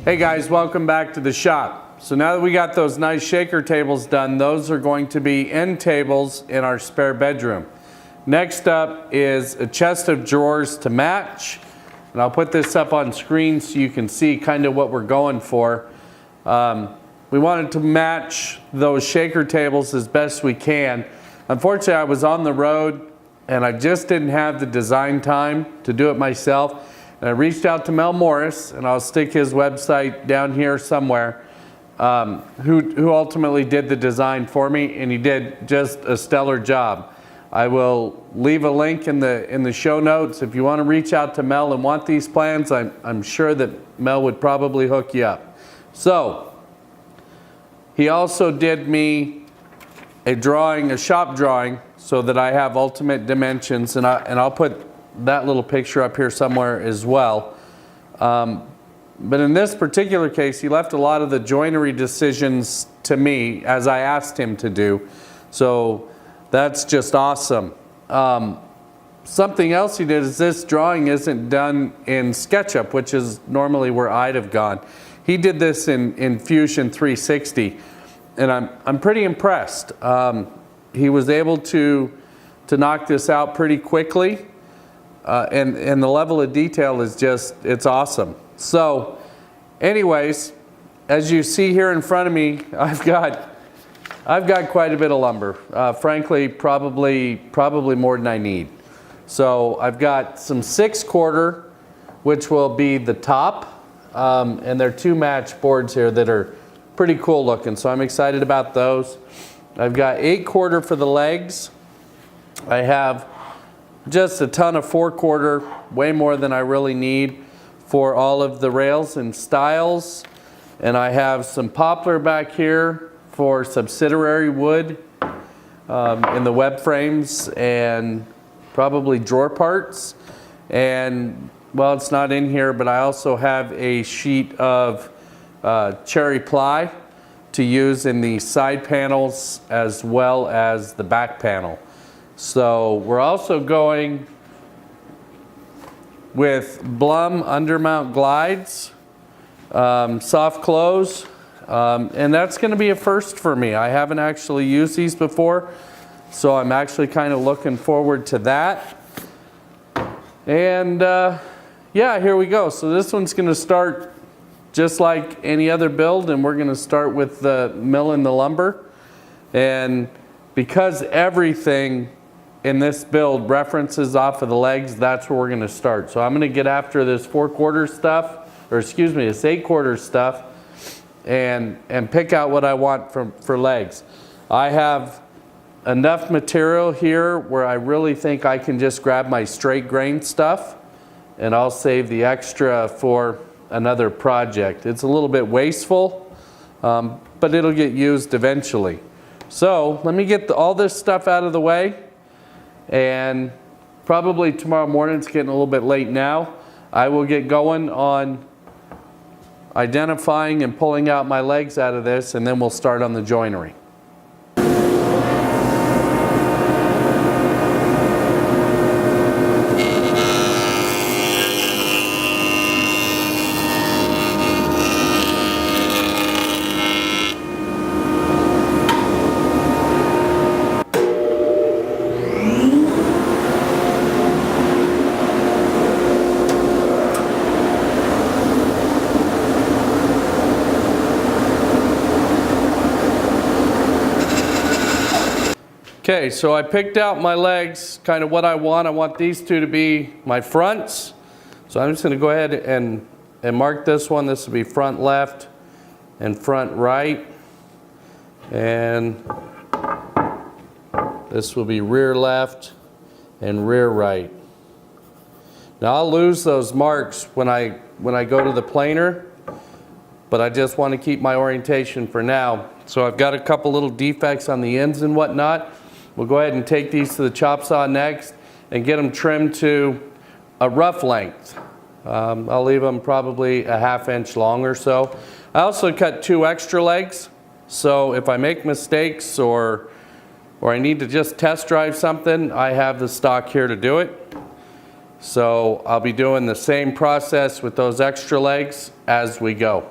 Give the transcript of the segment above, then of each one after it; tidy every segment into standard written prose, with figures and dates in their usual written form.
Hey guys, welcome back to the shop. So now that we got those nice shaker tables done, those are going to be end tables in our spare bedroom. Next up is a chest of drawers to match. And I'll put this up on screen so you can see kind of what we're going for. We wanted to match those shaker tables as best we can. Unfortunately, I was on the road and I just didn't have the design time to do it myself. And I reached out to Mel Morris, and I'll stick his website down here somewhere, who ultimately did the design for me, and he did just a stellar job. I will leave a link in the show notes. If you want to reach out to Mel and want these plans, I'm sure that Mel would probably hook you up. So, he also did me a drawing, a shop drawing, so that I have ultimate dimensions, and I'll put that little picture up here somewhere as well. But in this particular case, he left a lot of the joinery decisions to me, as I asked him to do. So that's just awesome. Something else he did is this drawing isn't done in SketchUp, which is normally where I'd have gone. He did this in Fusion 360, and I'm pretty impressed. He was able to knock this out pretty quickly. And the level of detail is just, it's awesome. So anyways, as you see here in front of me, I've got quite a bit of lumber. Frankly, probably more than I need. So I've got some 6/4, which will be the top, and there are 2 match boards here that are pretty cool looking. So I'm excited about those. I've got 8/4 for the legs. I have just a ton of 4/4, way more than I really need for all of the rails and stiles. And I have some poplar back here for subsidiary wood in the web frames and probably drawer parts. And well, it's not in here, but I also have a sheet of cherry ply to use in the side panels as well as the back panel. So we're also going with Blum undermount glides, soft close, and that's going to be a first for me. I haven't actually used these before, so I'm actually kind of looking forward to that. And yeah, here we go. So this one's going to start just like any other build, and we're going to start with the mill and the lumber. And because everything in this build references off of the legs, that's where we're going to start. So I'm going to get after this 4/4 stuff, or excuse me, this 8/4 stuff, and pick out what I want for legs. I have enough material here where I really think I can just grab my straight grain stuff, and I'll save the extra for another project. It's a little bit wasteful, but it'll get used eventually. So let me get all this stuff out of the way. And probably tomorrow morning, it's getting a little bit late now, I will get going on identifying and pulling out my legs out of this, and then we'll start on the joinery. Okay, so I picked out my legs, kind of what I want. I want these two to be my fronts. So I'm just going to go ahead and mark this one. This will be front left and front right. And this will be rear left and rear right. Now I'll lose those marks when I go to the planer, but I just want to keep my orientation for now. So I've got a couple little defects on the ends and whatnot. We'll go ahead and take these to the chop saw next and get them trimmed to a rough length. I'll leave them probably a 1/2 inch long or so. I also cut 2 extra legs, so if I make mistakes or I need to just test drive something, I have the stock here to do it. So I'll be doing the same process with those extra legs as we go.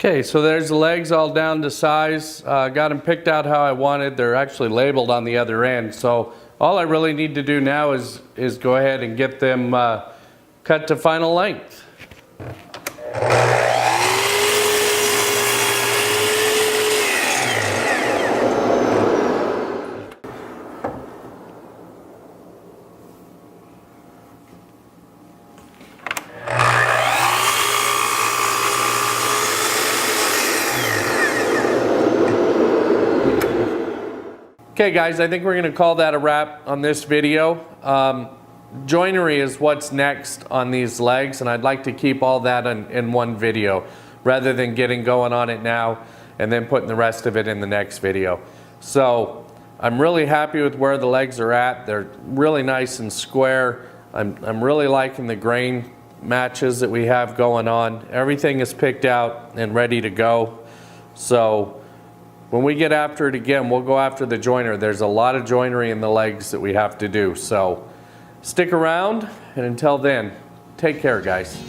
Okay, so there's the legs all down to size. Got them picked out how I wanted. They're actually labeled on the other end. So all I really need to do now is go ahead and get them cut to final length. Okay guys, I think we're going to call that a wrap on this video. Joinery is what's next on these legs, and I'd like to keep all that in one video rather than getting going on it now and then putting the rest of it in the next video. So I'm really happy with where the legs are at. They're really nice and square. I'm really liking the grain matches that we have going on. Everything is picked out and ready to go. So when we get after it again, we'll go after the joiner. There's a lot of joinery in the legs that we have to do. So stick around, and until then, take care, guys.